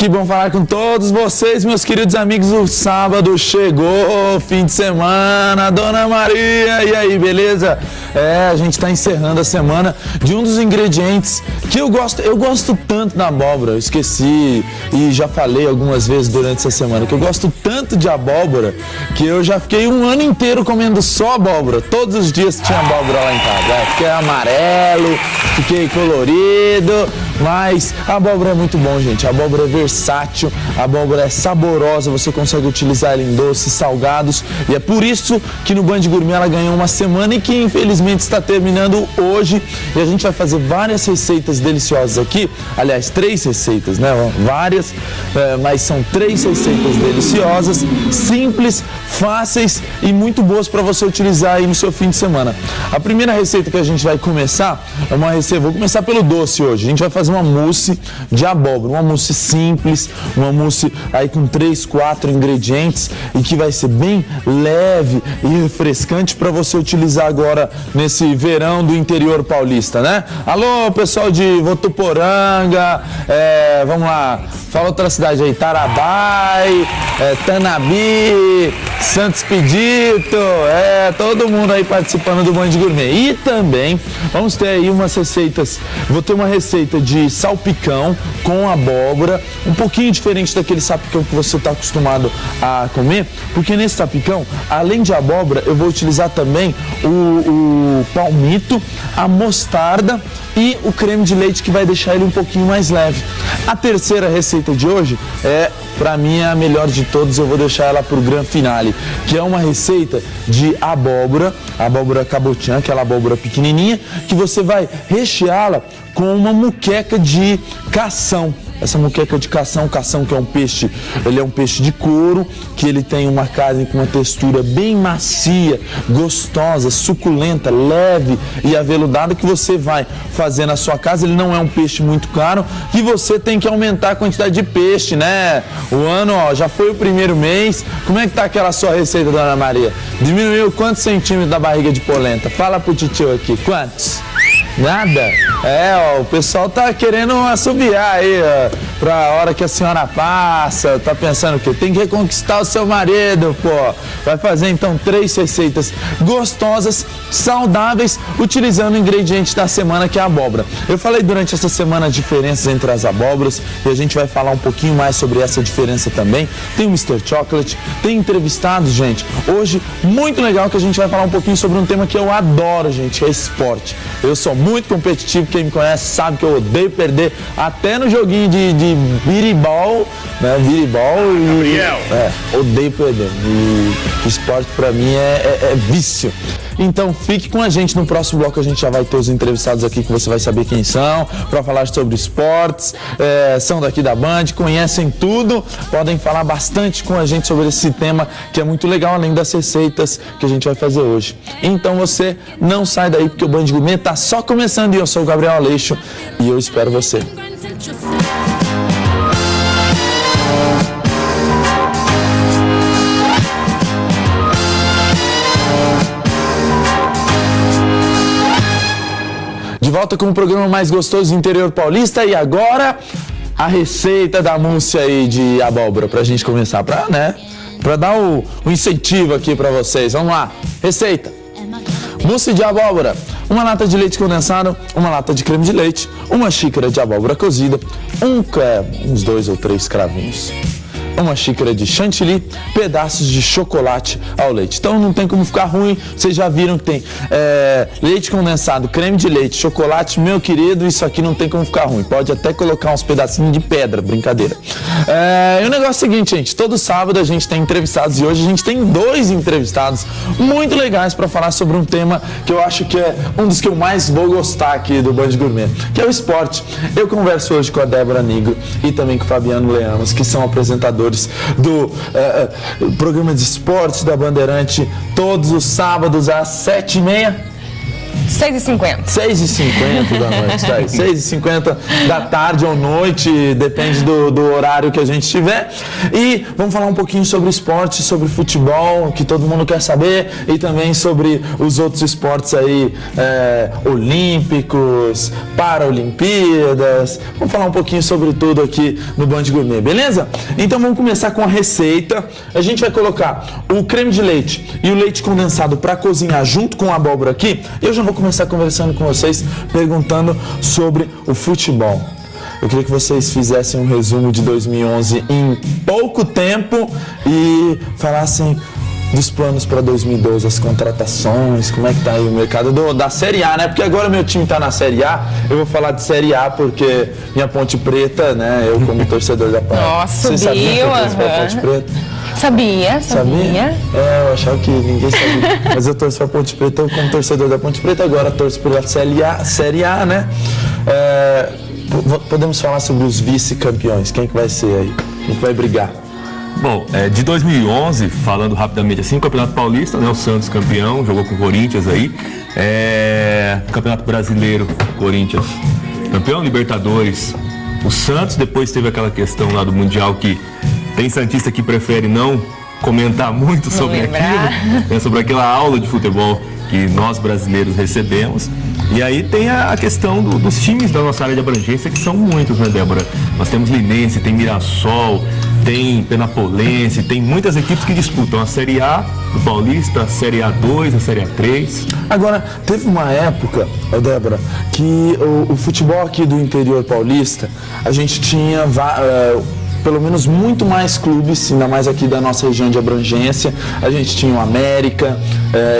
Que bom falar com todos vocês, meus queridos amigos. O sábado chegou, fim de semana, Dona Maria, e aí, beleza? A gente está encerrando a semana de um dos ingredientes que eu gosto tanto da abóbora. Eu esqueci e já falei algumas vezes durante essa semana que eu gosto tanto de abóbora que eu já fiquei um ano inteiro comendo só abóbora. Todos os dias tinha abóbora lá em casa. Fiquei amarelo, fiquei colorido, mas a abóbora é muito bom, gente. A abóbora é versátil, a abóbora é saborosa, você consegue utilizar ela em doces, salgados, e é por isso que no Band Gourmet ela ganhou uma semana e que infelizmente está terminando hoje, e a gente vai fazer várias receitas deliciosas aqui, aliás, 3 receitas, né? Várias, mas são 3 receitas deliciosas, simples, fáceis e muito boas para você utilizar aí no seu fim de semana. A primeira receita que a gente vai começar é uma receita, vou começar pelo doce hoje. A gente vai fazer uma mousse de abóbora, uma mousse simples, uma mousse aí com 3, 4 ingredientes e que vai ser bem leve e refrescante para você utilizar agora nesse verão do interior paulista, né? Alô, pessoal de Votuporanga, vamos lá, fala outra cidade aí, Tarabai, Tanabi, Santo Expedito, todo mundo aí participando do Band Gourmet. E também vamos ter aí umas receitas, vou ter uma receita de salpicão com abóbora, um pouquinho diferente daquele salpicão que você está acostumado a comer, porque nesse salpicão, além de abóbora, eu vou utilizar também o palmito, a mostarda e o creme de leite, que vai deixar ele um pouquinho mais leve. A terceira receita de hoje para mim, a melhor de todos, eu vou deixar ela para o grande finale, que é uma receita de abóbora cabotiã, aquela abóbora pequenininha, que você vai recheá-la com uma muqueca de cação. Essa muqueca de cação que é um peixe, ele é um peixe de couro, que ele tem uma carne com uma textura bem macia, gostosa, suculenta, leve e aveludada, que você vai fazer na sua casa. Ele não é um peixe muito caro e você tem que aumentar a quantidade de peixe, né? O ano, já foi o primeiro mês. Como é que tá aquela sua receita, Dona Maria? Diminuiu quantos centímetros da barriga de polenta? Fala pro titio aqui, quantos? Nada? O pessoal tá querendo assobiar aí, pra hora que a senhora passa, tá pensando o quê? Tem que reconquistar o seu marido, pô. Vai fazer então 3 receitas gostosas, saudáveis, utilizando o ingrediente da semana, que é a abóbora. Eu falei durante essa semana as diferenças entre as abóboras e a gente vai falar um pouquinho mais sobre essa diferença também. Tem o Mr. Chocolate, tem entrevistados, gente. Hoje, muito legal, que a gente vai falar um pouquinho sobre um tema que eu adoro, gente, que é esporte. Eu sou muito competitivo, quem me conhece sabe que eu odeio perder, até no joguinho de biribol, né? Biribol e odeio perder. E esporte pra mim é vício. Então fique com a gente, no próximo bloco a gente já vai ter os entrevistados aqui, que você vai saber quem são, para falar sobre esportes, são daqui da Band, conhecem tudo, podem falar bastante com a gente sobre esse tema que é muito legal, além das receitas que a gente vai fazer hoje. Então você não sai daí, porque o Band Gourmet tá só começando, e eu sou o Gabriel Aleixo e eu espero você. De volta com o programa mais gostoso do interior paulista, e agora a receita da mousse aí de abóbora, pra gente começar, pra dar o incentivo aqui pra vocês. Vamos lá, receita. Mousse de abóbora: uma lata de leite condensado, uma lata de creme de leite, uma xícara de abóbora cozida, uns 2 ou 3 cravinhos, uma xícara de chantilly, pedaços de chocolate ao leite. Então não tem como ficar ruim, vocês já viram que tem leite condensado, creme de leite, chocolate, meu querido, isso aqui não tem como ficar ruim. Pode até colocar uns pedacinhos de pedra, brincadeira. E o negócio é o seguinte, gente, todo sábado a gente tem entrevistados, e hoje a gente tem 2 entrevistados muito legais para falar sobre um tema que eu acho que é um dos que eu mais vou gostar aqui do Band Gourmet, que é o esporte. Eu converso hoje com a Débora Nigro e também com o Fabiano Leamos, que são apresentadores do programa de esportes da Bandeirante, todos os sábados às 7h30. 6h50. 6h50 da noite, tá aí. 6h50 da tarde ou noite, depende do horário que a gente tiver. E vamos falar um pouquinho sobre esporte, sobre futebol, que todo mundo quer saber, e também sobre os outros esportes aí, olímpicos, Paralimpíadas. Vamos falar um pouquinho sobre tudo aqui no Band Gourmet, beleza? Então vamos começar com a receita. A gente vai colocar o creme de leite e o leite condensado para cozinhar junto com a abóbora aqui. Eu já vou começar conversando com vocês, perguntando sobre o futebol. Eu queria que vocês fizessem um resumo de 2011 em pouco tempo e falassem dos planos para 2012, as contratações, como é que tá aí o mercado da Série A, né? Porque agora meu time tá na Série A, eu vou falar de Série A porque minha Ponte Preta, né? Eu como torcedor da Ponte. Nossa, Vocês sabiam que eu torço pra Ponte Preta? Sabia? Eu achava que ninguém sabia. Mas eu torço pra Ponte Preta, eu como torcedor da Ponte Preta, agora torço pela Série A, né? Podemos falar sobre os vice-campeões, quem que vai ser aí? Quem que vai brigar? Bom, de 2011, falando rapidamente assim, o Campeonato Paulista, né, o Santos campeão, jogou com o Corinthians aí. Campeonato Brasileiro, Corinthians campeão, Libertadores, o Santos. Depois teve aquela questão lá do Mundial que tem santista que prefere não comentar muito sobre aquilo, né, sobre aquela aula de futebol que nós brasileiros recebemos. E aí tem a questão dos times da nossa área de abrangência, que são muitos, né, Débora? Nós temos Linense, tem Mirassol, tem Penapolense, tem muitas equipes que disputam a Série A do Paulista, a Série A2, a Série A3. Agora, teve uma época, Débora, que o futebol aqui do interior paulista, a gente tinha pelo menos muito mais clubes, ainda mais aqui da nossa região de abrangência. A gente tinha o América,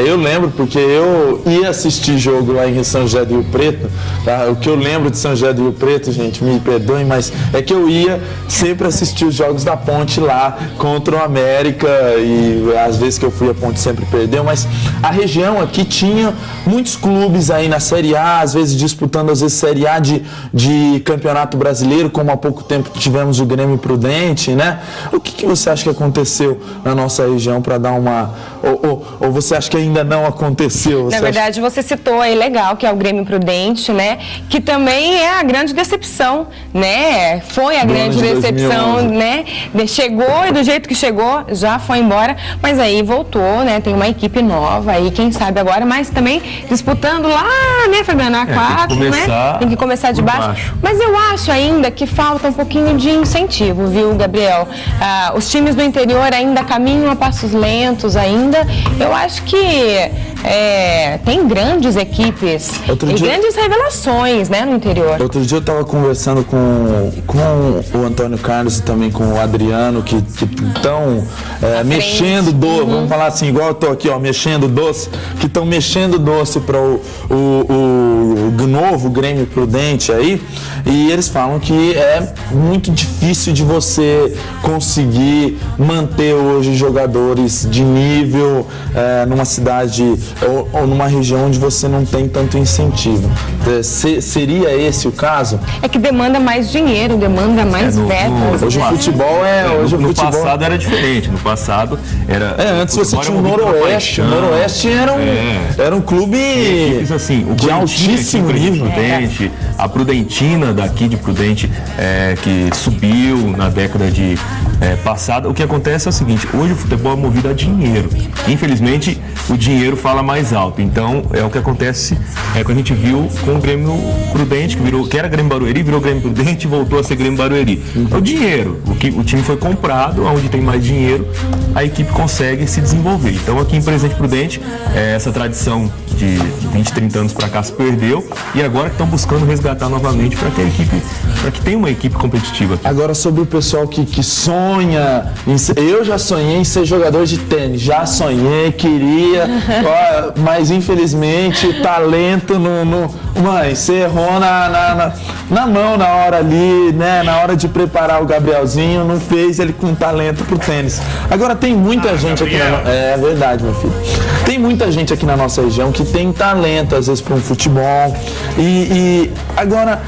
eu lembro porque eu ia assistir jogo lá em São José do Rio Preto, tá? O que eu lembro de São José do Rio Preto, gente, me perdoem, mas é que eu ia sempre assistir os jogos da Ponte lá contra o América, e às vezes que eu fui a Ponte sempre perdeu, mas a região aqui tinha muitos clubes aí na Série A, às vezes disputando Série A de Campeonato Brasileiro, como há pouco tempo tivemos o Grêmio Prudente, né? O que você acha que aconteceu na nossa região para dar uma... Ou você acha que ainda não aconteceu? Na verdade, você citou aí legal, que é o Grêmio Prudente, né? Que também é a grande decepção, né? Foi a grande decepção, né? Chegou e do jeito que chegou, já foi embora, mas aí voltou, né? Tem uma equipe nova aí, quem sabe agora, mas também disputando lá, né, Fabiano? A4, né? Tem que começar de baixo. Mas eu acho ainda que falta um pouquinho de incentivo, viu, Gabriel? Os times do interior ainda caminham a passos lentos ainda. Eu acho que tem grandes equipes e grandes revelações, né, no interior. Outro dia eu estava conversando com o Antônio Carlos e também com o Adriano, que estão mexendo doce, vamos falar assim, igual eu estou aqui, ó, mexendo doce, que estão mexendo doce para o novo Grêmio Prudente aí, e eles falam que é muito difícil de você conseguir manter hoje jogadores de nível numa cidade ou numa região onde você não tem tanto incentivo. Seria esse o caso? É que demanda mais dinheiro, demanda mais verbas. Hoje o futebol no passado era diferente. No passado era... antes você tinha o Noroeste. O Noroeste era um clube assim, de altíssimo nível. Prudente, a Prudentina daqui de Prudente, que subiu na década de passada. O que acontece é o seguinte: hoje o futebol é movido a dinheiro. Infelizmente, o dinheiro fala mais alto. Então, é o que acontece, que a gente viu com o Grêmio Prudente, que era Grêmio Barueri, virou Grêmio Prudente e voltou a ser Grêmio Barueri. É o dinheiro. O time foi comprado, onde tem mais dinheiro, a equipe consegue se desenvolver. Então, aqui em Presidente Prudente, essa tradição de 20, 30 anos para cá se perdeu, e agora estão buscando resgatar novamente para que a equipe, para que tenha uma equipe competitiva aqui. Agora, sobre o pessoal que sonha, eu já sonhei em ser jogador de tênis, já sonhei, queria, mas infelizmente o talento mãe, você errou na mão na hora ali, né, na hora de preparar o Gabrielzinho, não fez ele com talento pro tênis. Agora tem muita gente aqui é verdade, meu filho. Tem muita gente aqui na nossa região que tem talento, às vezes, para um futebol. E agora,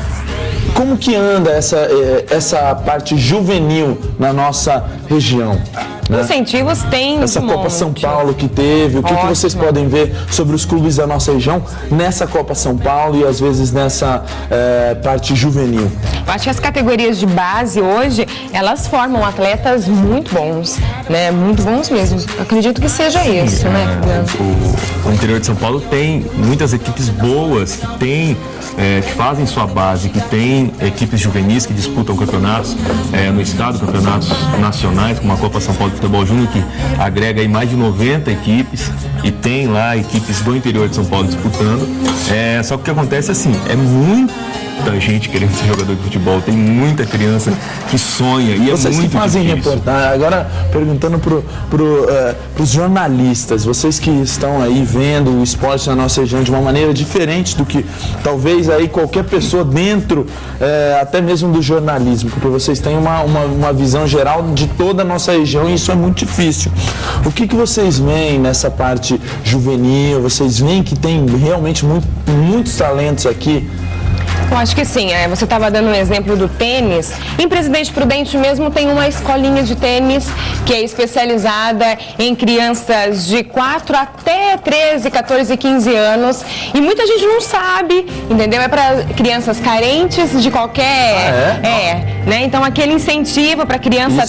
como que anda essa parte juvenil na nossa região? né? Incentivos tem essa um Copa monte. São Paulo que teve, o que vocês podem ver sobre os clubes da nossa região nessa Copa São Paulo e às vezes nessa parte juvenil? Eu acho que as categorias de base hoje, elas formam atletas muito bons, né? Muito bons mesmo. Acredito que seja isso, né? O interior de São Paulo tem muitas equipes boas que fazem sua base, que tem equipes juvenis que disputam campeonatos no estado, campeonatos nacionais, como a Copa São Paulo de Futebol Júnior, que agrega aí mais de 90 equipes e tem lá equipes do interior de São Paulo disputando. Só que o que acontece assim, é muita gente querendo ser jogador de futebol, tem muita criança que sonha e vocês é muito que fazem difícil. reportagem, agora perguntando pros jornalistas, vocês que estão aí vendo o esporte na nossa região de uma maneira diferente do que talvez aí qualquer pessoa dentro até mesmo do jornalismo, porque vocês têm uma visão geral de toda a nossa região e isso é muito difícil. O que vocês veem nessa parte juvenil? Vocês veem que tem realmente muitos talentos aqui? Eu acho que sim. Você estava dando um exemplo do tênis. Em Presidente Prudente mesmo tem uma escolinha de tênis que é especializada em crianças de 4 até 13, 14, 15 anos. E muita gente não sabe, entendeu? É para crianças carentes de qualquer... né? Então aquele incentivo para a criança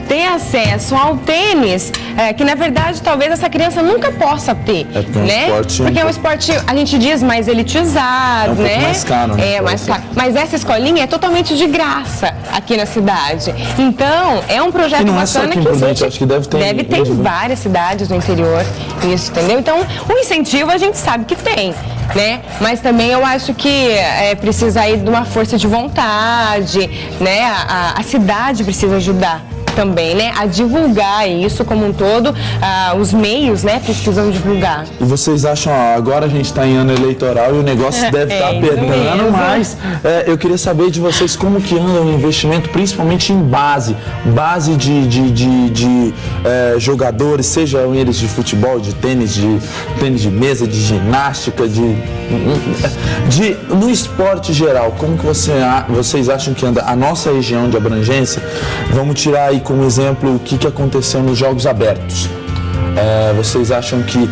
ter acesso ao tênis, que na verdade talvez essa criança nunca possa ter, né? Porque é um esporte, a gente diz, mais elitizado, né? Mais caro, né? Mais caro. Mas essa escolinha é totalmente de graça aqui na cidade. Então, é um projeto bacana que existe. Acho que deve ter em várias cidades do interior, isso, entendeu? Então, o incentivo a gente sabe que tem, né? Mas também eu acho que precisa aí de uma força de vontade, né? A cidade precisa ajudar também, né, a divulgar isso como um todo, os meios, né, precisam divulgar. E vocês acham, agora a gente está em ano eleitoral e o negócio deve estar apertando, mas eu queria saber de vocês como que anda o investimento, principalmente em base de jogadores, sejam eles de futebol, de tênis de mesa, de ginástica, no esporte geral, como que vocês acham que anda a nossa região de abrangência? Vamos tirar aí como exemplo o que aconteceu nos Jogos Abertos. Vocês acham que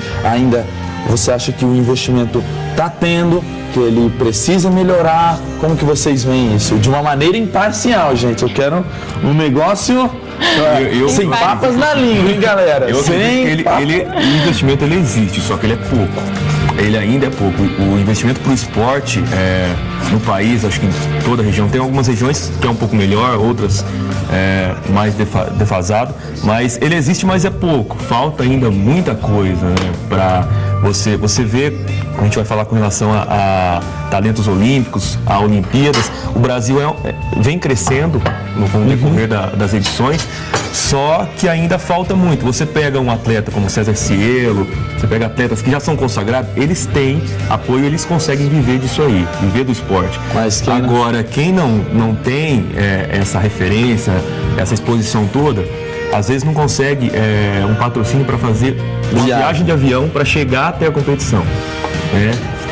você acha que o investimento está tendo, que ele precisa melhorar? Como que vocês veem isso? De uma maneira imparcial, gente. Eu quero um negócio sem papas na língua, hein, galera? O investimento ele existe, só que ele é pouco. Ele ainda é pouco. O investimento para o esporte no país, acho que em toda a região, tem algumas regiões que é um pouco melhor, outras mais defasado, mas ele existe, mas é pouco. Falta ainda muita coisa, né, para você ver. A gente vai falar com relação a talentos olímpicos, a Olimpíadas. O Brasil vem crescendo no decorrer das edições, só que ainda falta muito. Você pega um atleta como César Cielo, você pega atletas que já são consagrados, eles têm apoio, eles conseguem viver disso aí, viver do esporte. Mas agora, quem não tem essa referência, essa exposição toda, às vezes não consegue um patrocínio para fazer uma viagem de avião para chegar até a competição.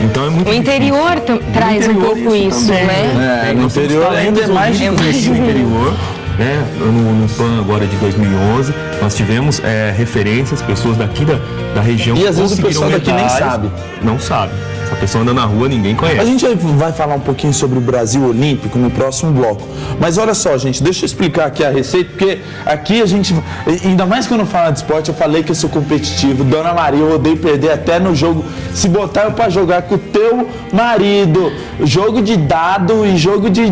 Então é muito o interior traz um pouco isso, né? No interior ainda é mais difícil. No interior, né? No PAN agora de 2011, nós tivemos referências, pessoas daqui da região e às vezes o pessoal daqui nem sabe. Não sabe. A pessoa anda na rua, ninguém conhece. A gente vai falar um pouquinho sobre o Brasil Olímpico no próximo bloco. Mas olha só, gente, deixa eu explicar aqui a receita, porque aqui a gente, ainda mais quando fala de esporte, eu falei que eu sou competitivo. Dona Maria, eu odeio perder até no jogo. Se botar eu pra jogar com o teu marido, jogo de dado e jogo de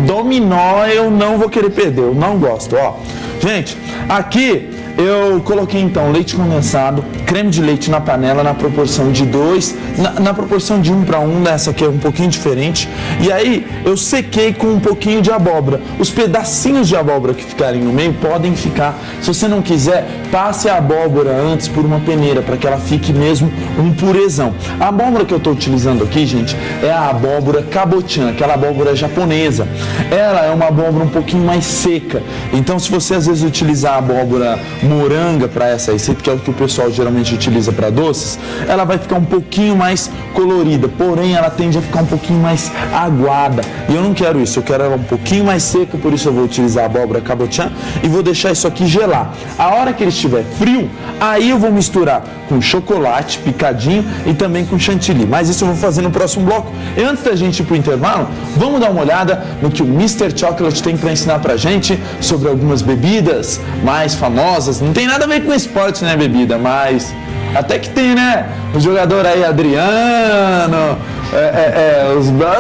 dominó, eu não vou querer perder, eu não gosto. Ó, gente, aqui eu coloquei então leite condensado, creme de leite na panela na proporção de 2, na proporção de 1 para 1, essa aqui é um pouquinho diferente. E aí eu sequei com um pouquinho de abóbora. Os pedacinhos de abóbora que ficarem no meio podem ficar. Se você não quiser, passe a abóbora antes por uma peneira para que ela fique mesmo um purezão. A abóbora que eu estou utilizando aqui, gente, é a abóbora kabotian, aquela abóbora japonesa. Ela é uma abóbora um pouquinho mais seca. Então, se você às vezes utilizar a abóbora moranga para essa receita, que é o que o pessoal geralmente utiliza para doces, ela vai ficar um pouquinho mais colorida, porém ela tende a ficar um pouquinho mais aguada. E eu não quero isso, eu quero ela um pouquinho mais seca, por isso eu vou utilizar a abóbora cabotiã e vou deixar isso aqui gelar. A hora que ele estiver frio, aí eu vou misturar com chocolate picadinho e também com chantilly. Mas isso eu vou fazer no próximo bloco. E antes da gente ir pro intervalo, vamos dar uma olhada no que o Mr. Chocolate tem para ensinar pra gente sobre algumas bebidas mais famosas. Não tem nada a ver com esporte, né, bebida, mas até que tem, né? O jogador aí, Adriano,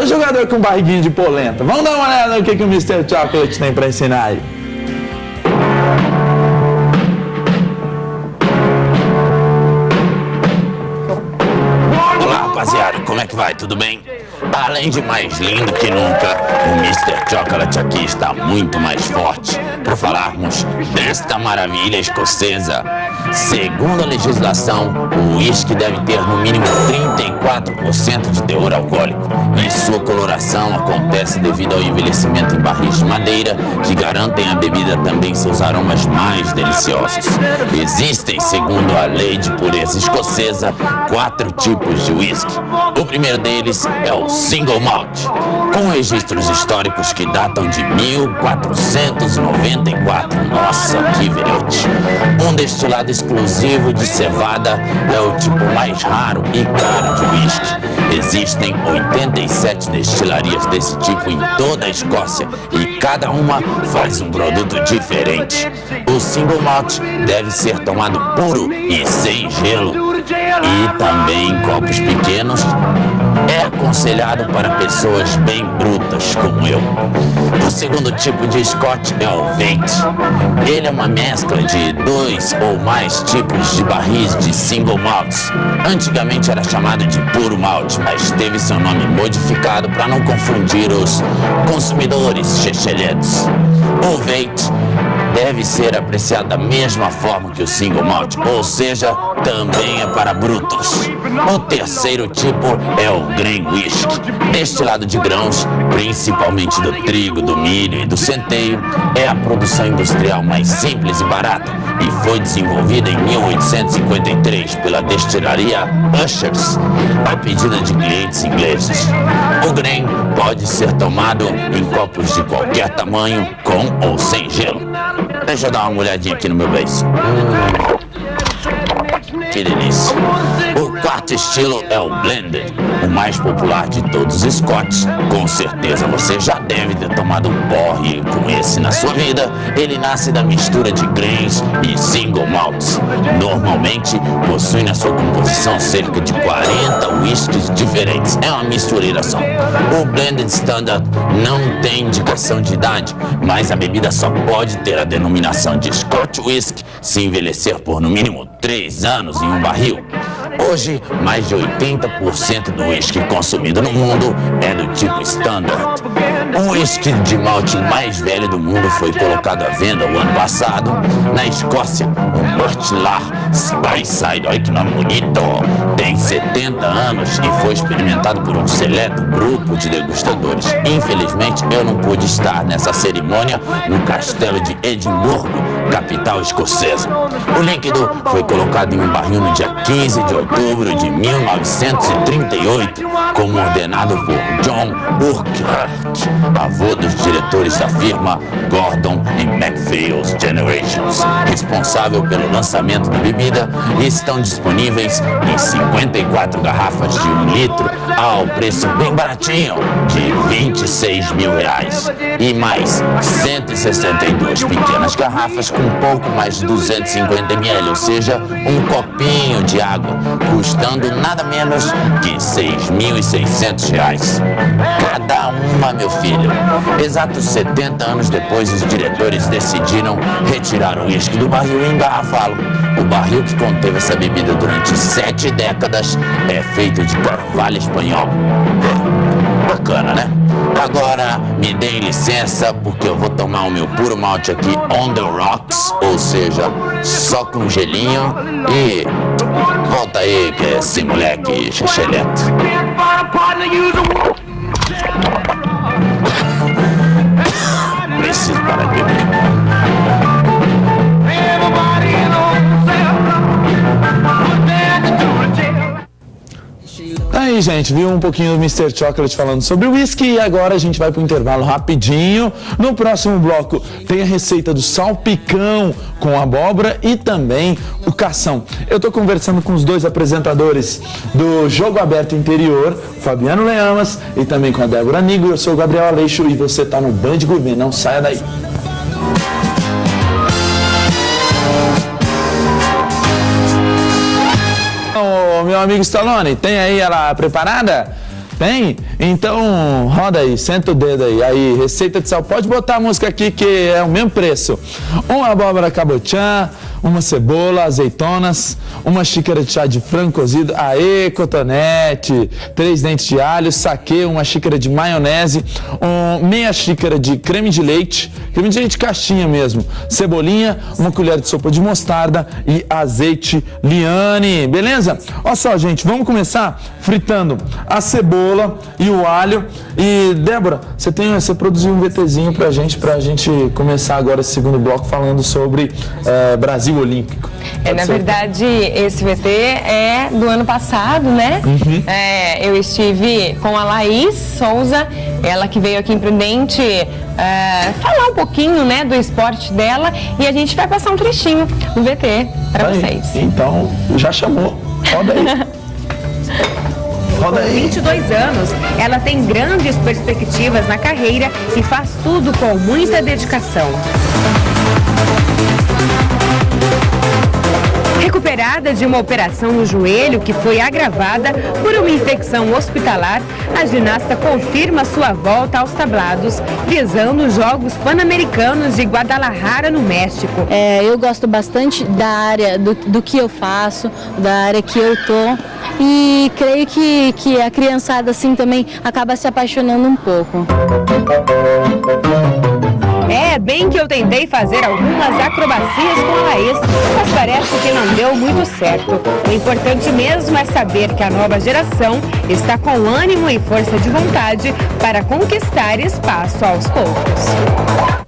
o jogador com barriguinha de polenta. Vamos dar uma olhada no que o Mr. Chocolate tem para ensinar aí. Olá, rapaziada, como é que vai? Tudo bem? Além de mais lindo que nunca, o Mr. Chocolate aqui está muito mais forte para falarmos desta maravilha escocesa. Segundo a legislação, o uísque deve ter no mínimo 34% de teor alcoólico e sua coloração acontece devido ao envelhecimento em barris de madeira que garantem à bebida também seus aromas mais deliciosos. Existem, segundo a lei de pureza escocesa, 4 tipos de uísque. O primeiro deles é o Single Malt, com registros históricos que datam de 1494. Nossa, que velhote! Um destilado exclusivo de cevada é o tipo mais raro e caro de uísque. Existem 87 destilarias desse tipo em toda a Escócia e cada uma faz um produto diferente. O Single Malt deve ser tomado puro e sem gelo. E também em copos pequenos. É aconselhado para pessoas bem brutas como eu. O segundo tipo de Scotch é o Veit. Ele é uma mescla de 2 ou mais tipos de barris de single malts. Antigamente era chamado de puro malte, mas teve seu nome modificado para não confundir os consumidores chechelhetos. O Veit deve ser apreciado da mesma forma que o single malt, ou seja, também é para brutos. O terceiro tipo é o grain whisky, destilado de grãos, principalmente do trigo, do milho e do centeio. É a produção industrial mais simples e barata e foi desenvolvida em 1853 pela destilaria Ushers, a pedido de clientes ingleses. O grain pode ser tomado em copos de qualquer tamanho, com ou sem gelo. Deixa eu dar uma olhadinha aqui no meu beijo. Que delícia. O quarto estilo é o Blended, o mais popular de todos os Scotch. Com certeza você já deve ter tomado um porre com esse na sua vida. Ele nasce da mistura de grains e single malts. Normalmente possui na sua composição cerca de 40 whiskies diferentes. É uma mistureira só. O Blended Standard não tem indicação de idade, mas a bebida só pode ter a denominação de Scotch Whisky se envelhecer por no mínimo 3 anos em um barril. Hoje, mais de 80% do uísque consumido no mundo é do tipo Standard. O uísque de malte mais velho do mundo foi colocado à venda o ano passado na Escócia. O Martlar Speyside, olha que nome bonito, tem 70 anos e foi experimentado por um seleto grupo de degustadores. Infelizmente, eu não pude estar nessa cerimônia no castelo de Edimburgo, capital escocesa. O líquido foi colocado em um barril no dia 15 de outubro de 1938, como ordenado por John Urquhart, avô dos diretores da firma Gordon & MacPhail's Generations, responsável pelo lançamento da bebida, e estão disponíveis em 54 garrafas de 1 litro ao preço bem baratinho de R$26 mil e mais 162 pequenas garrafas com pouco mais de 250 ml, ou seja, um copinho de água, custando nada menos que R$6.600. Cada uma, meu filho. Exatos 70 anos depois, os diretores decidiram retirar o uísque do barril e engarrafá-lo. O barril que conteve essa bebida durante 7 décadas é feito de carvalho espanhol. Bacana, né? Agora me deem licença porque eu vou tomar o meu puro malte aqui on the rocks, ou seja, só com gelinho, e volta aí que é esse moleque chacheleto. Preciso parar de beber. gente, viu um pouquinho do Mr. Chocolate falando sobre o whisky e agora a gente vai pro intervalo rapidinho. No próximo bloco tem a receita do salpicão com abóbora e também o cação. Eu tô conversando com os dois apresentadores do Jogo Aberto Interior, Fabiano Leamas e também com a Débora Nigo. Eu sou o Gabriel Aleixo e você tá no Band Gourmet, não saia daí. Meu amigo Stallone, tem aí ela preparada? Tem? Então roda aí, senta o dedo aí. Aí, receita de sal. Pode botar a música aqui que é o mesmo preço. Uma abóbora cabotiã, uma cebola, azeitonas, uma xícara de chá de frango cozido. Aê, cotonete! 3 dentes de alho, saquê, uma xícara de maionese, meia xícara de creme de leite caixinha mesmo, cebolinha, uma colher de sopa de mostarda e azeite Liane, beleza? Olha só, gente, vamos começar fritando a cebola e o alho. E Débora, você produziu um VTzinho pra gente começar agora esse segundo bloco falando sobre Brasil Olímpico. Na verdade, esse VT é do ano passado, né? Uhum. Eu estive com a Laís Souza, ela que veio aqui em Prudente falar um pouquinho, né, do esporte dela, e a gente vai passar um trechinho do VT para vocês. Então, já chamou. Roda aí. Com 22 anos, ela tem grandes perspectivas na carreira e faz tudo com muita dedicação. Recuperada de uma operação no joelho que foi agravada por uma infecção hospitalar, a ginasta confirma sua volta aos tablados, visando os Jogos Pan-Americanos de Guadalajara, no México. Eu gosto bastante da área do que eu faço, da área que eu tô, e creio que a criançada assim também acaba se apaixonando um pouco. Bem que eu tentei fazer algumas acrobacias com a Laís, mas parece que não deu muito certo. O importante mesmo é saber que a nova geração está com ânimo e força de vontade para conquistar espaço aos poucos.